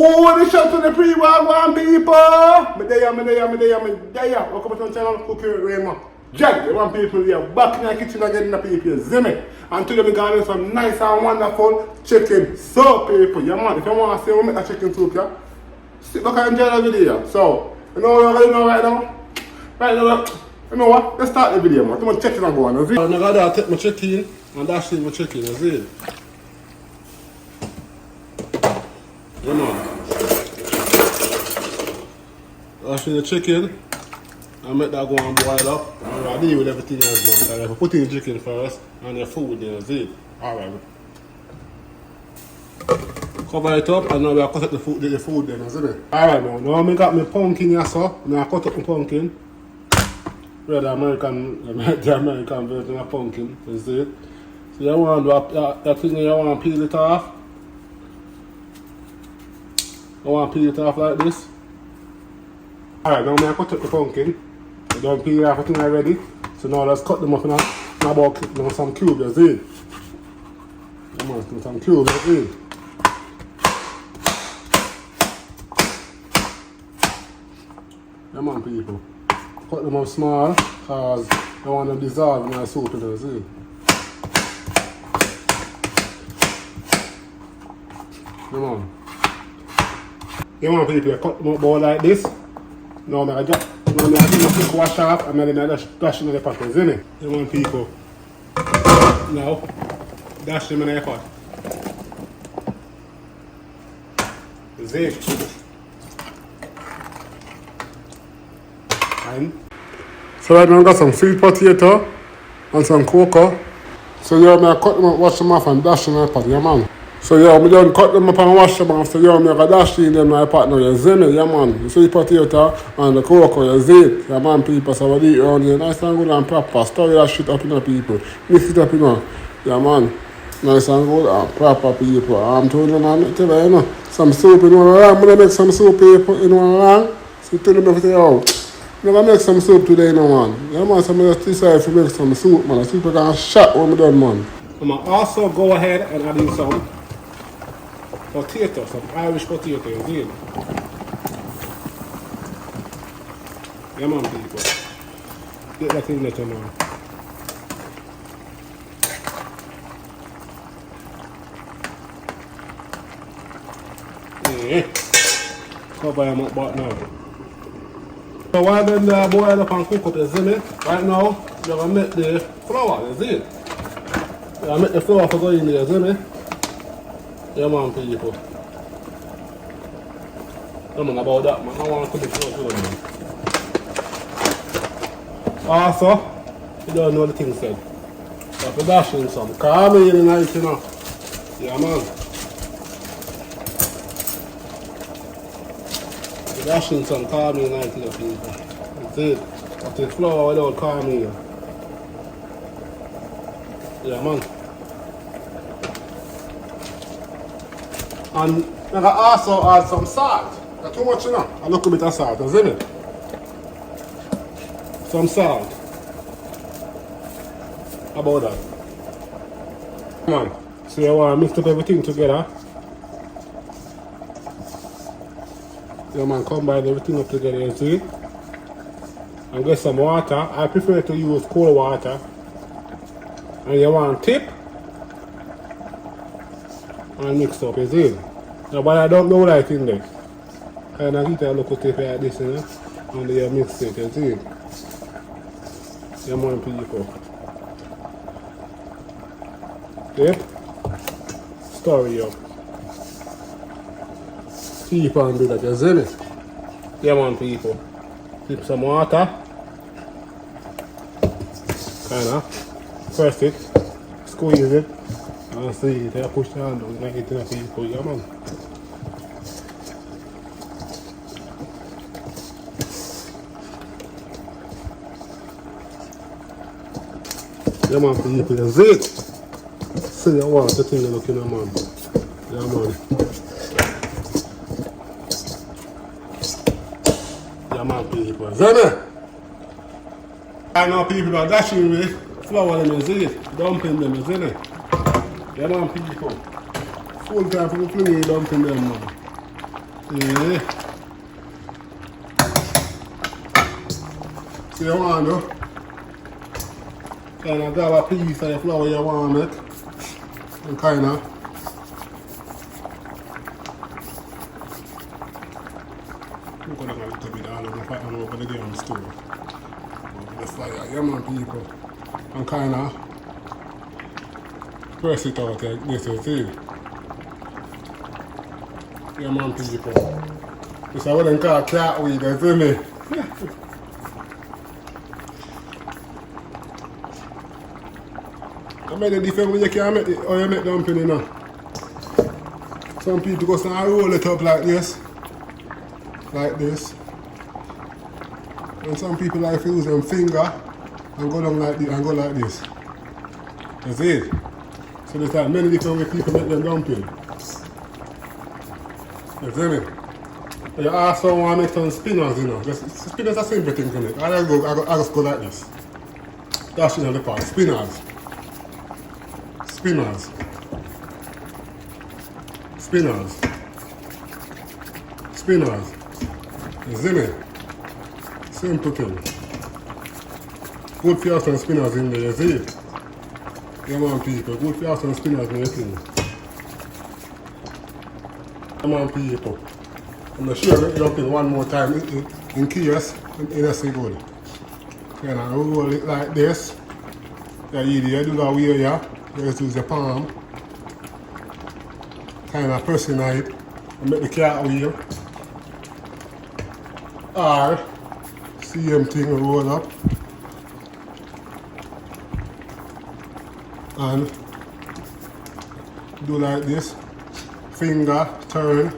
Oh, the shot to the pre-wagwan people! Me there. Welcome to the channel, Cooking with Raymond. Jack, you want people here back in the kitchen again, the people, you see me? And today we got some nice and wonderful chicken soup, people. Yeah, man, if you want to see me make that chicken soup, yeah? Sit back and enjoy the video. So, you know what we're going to do right now? Right now, you know what? Let's start the video, man. Come on, chicken and go on, you see? I'm going to take my chicken and dash in my chicken, you see? Yeah, man. Dash in the chicken and make that go and boil up. And I deal with everything else now. So if I put in the chicken first and the food then, you see? Alright. Cover it up and now we are cut up the food then, you see? Alright now I got my pumpkin here, so now I cut up my pumpkin. Well, the American version of pumpkin, you see? So you want to that thing you want to peel it off. I want to peel it off like this. Alright, now I cut up the pumpkin. I don't peel off everything already. So now let's cut them up now. Now about some cubes, you see? Come on, some cubes, you see? Come on, people. Cut them up small because I want them to dissolve in my soup, you see? Come on. You want people to cut them up bowl like this. Now I give them a quick wash off and then I just dash them in the pot, isn't it? You want people now dash them in the pot. Is it? And so right now I got some sweet potato and some cocoa. So yeah, I cut them up, wash them off and dash them in the pot, yeah man. So yeah, I done cut them up and wash them off. So yeah, I got dash in them in my pot now, you see me, yeah man. The sweet potato and the cocoa, you see it, yeah man people. So I do it around here, nice and good and proper. Stir that shit up in the people. Mix it up, you know. Yeah man, nice and good and proper people. I'm telling you now, you know, some soup, you know, I'm going to make some soup, people, you know, so tell them everything out. I'm going to make some soup today, you know, man. Yeah man, so I just decide to make some soup, man. People can shot when I'm done, man. I'm going to also go ahead and add in some potato, some Irish potato, you see? Yeah man, people. Get that in there, man. Yeah. Cover them up back now. So while them boil up and cook up, you see me? Right now, you're going to make the flour, you see? You're going to make the flour for going in there, you see me? Yeah man people. Yeah man about that man, I want to cook it out man. Also, you don't know the thing said. You have to dash in some caramel in it, you know. Yeah man. You dash in some caramel in it, you know people. That's it. That's the flour without caramel. Yeah man. And I also add some salt. Not too much, you know. A little bit of salt, isn't it? Some salt. How about that? Come on. So you want to mix up everything together. Yeah man, combine everything up together, you see? And get some water. I prefer to use cold water. And you want to tip. And mix up, you see? Now, but I don't know right in there. And I heat a local tape like this, you know? And you mix it, you see? Yeah, man, people. Yep. Stir it up. Keep on do that, you see me? Yeah, man, people. Keep some water. Kinda. Press it. Squeeze it. And see, they push the handle and make it to the people, yeah man. Yeah man, people, you see it? See the water thing looking at man. Yeah man. Yeah man, people, see me? I know people are dashing with flour them, you see it? Dumping them, you see it? Yeah man people, full time for the fling dumping them man. Yeah. See you want to kind of grab a piece of the flour you want to make and kind of look at a little bit all over the fire and over the damn stove. Over the fire, yeah man people. And kind of press it out like this, you see? Yeah man people. This is what they call cartwheel, you see me? I made a different way you can make it, or you make dumpling, you know. Some people go and roll it up like this. Like this. And some people like to use them finger and go down like this and go like this. That's it. So there's like many different ways people make them dumpling. You see me? But you also want to make some spinners, you know. Spinners are simple thing to make. I just go like this. That's in the pot. Spinners. Spinners. Spinners. Spinners. You see me? Simple thing. Good for you some spinners in there, you see it? Come on people, good for you some spinners in the thing. Come on people. I'm going to show you something one more time in case it's good. You know, roll it like this. You do that way here. You just use your palm. Kind of pressing on it and make the cartwheel. Or same thing roll up. And do like this. Finger, turn.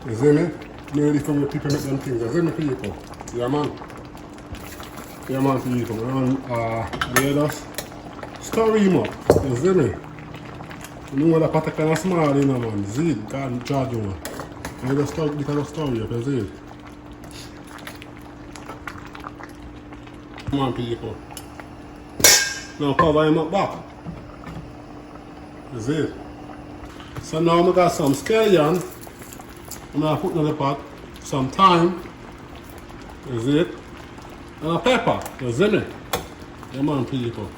You see me? Nearly from the people make them things. You see me people? Yeah man. Yeah man people. And they just stir him up. You see me? You know that pot kind of small, you know man. See it? Can't charge you. And you just stir it and stir it up. You see it? Come on people. Now cover him up back. You see it? So now I got some scallion. I'm going to put in the pot some thyme. You see it? And a pepper. You see me? Yeah man people.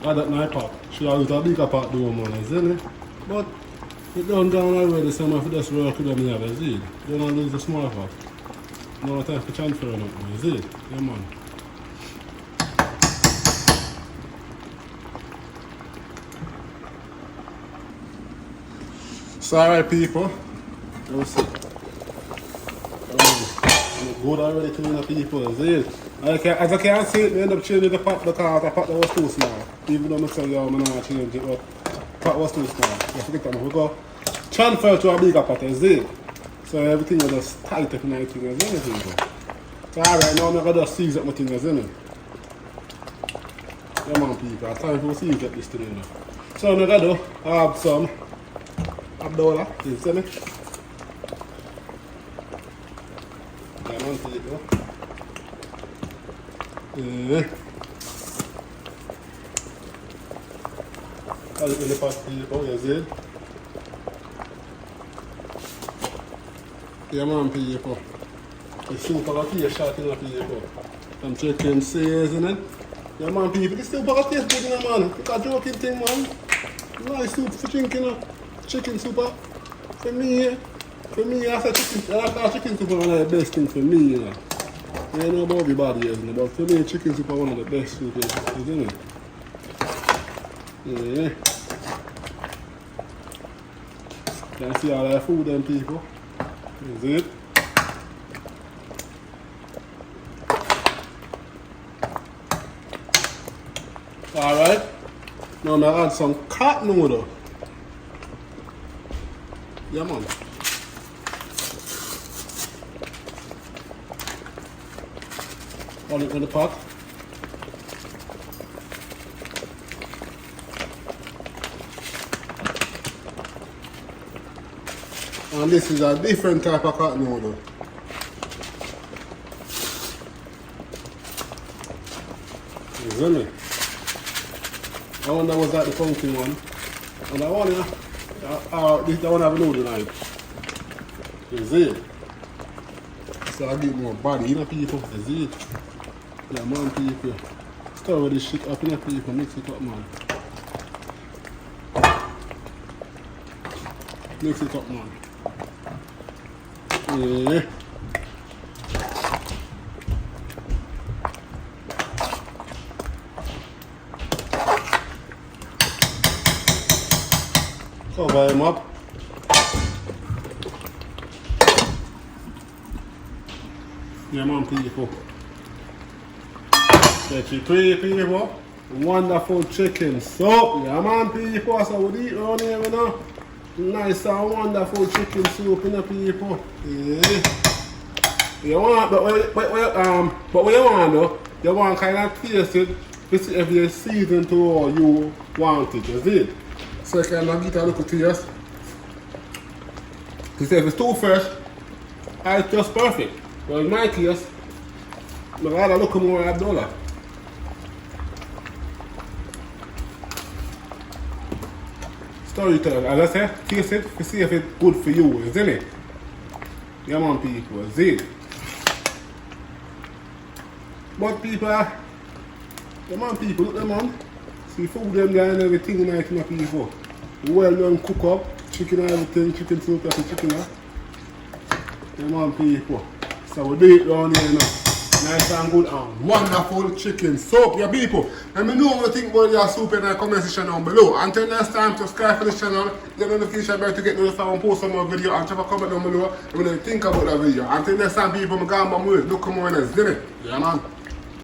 Add that in my pot. Should I use a bigger pot though man, you see me? But it done down already, so I'm going to just work with them here, you see it? You don't lose the small pot. No time for transferring it, you see it? Yeah man. So alright people. Let's see. Good already to the people, you see it? As I can see it, I end up changing the pot because the pot was too small. Even though I say, yo, I'm not change it, but the pot was too small. You forget that, we go transfer to a bigger pot, you see it? So everything is just tight up in the thing, you see it, people? So alright, now I'm going to just seize up my thing, you see it? Yeah man people, it's time for seize up this thing, you know. So I'm going to add some Abdullah, you see me? Yeah man people. Yeah. Add it in the pot people, you see? Yeah man people. The soup of a taste shot in the people. Some chicken seasoning. Yeah man people, this soup of a taste good in the man. It's a joking thing man. Nice soup for drinking chicken soup. For me, I say chicken soup is one of the best things for me, you know. I don't know about everybody else, but for me chicken soup is one of the best soup, isn't it? Yeah. Can you see all that food then people? Is it? Alright. Now I'm gonna add some cat noodle. Yeah man. All it in the pot. And this is a different type of cat noodle. You see me? I wonder was that the funky one. And I want this the one have a noodle in it. Is it? So I get more body, you know, people. Is it? Yeah, man, people. Stir this shit up, you know, people. Mix it up, man. Mix it up, man. Yeah. Cover him up. Yeah, man, people. Get you three people. Wonderful chicken soup. Yeah, man, people. So we eat around here, you know. Nice and wonderful chicken soup, you know, people. Yeah. You want, but what you want though? You want kind of taste it. This if you season to all you want it, you see? So you can get a little taste. To say if it's too fresh, it's just perfect. Well, in my case, I gotta look more at $1. Storyteller, as I say, taste it to see if it's good for you, isn't it? Yeah, man, people, is it? But people, yeah, man, people, look them on. See food them there and everything like my people. Well done cook up, chicken and everything, chicken soup, that's the chicken, huh? Yeah, man, people. So we do it down here now. Nice and good and wonderful chicken soup, yeah, people. Let me know what you think about your soup in the comment section down below. Until next time, subscribe to the channel, get notification bell to get notified when I post some more video, and drop a comment down below and what you think about that video. Until next time, people, I'm going to go on my way. Look more in this, didn't it? Yeah, man.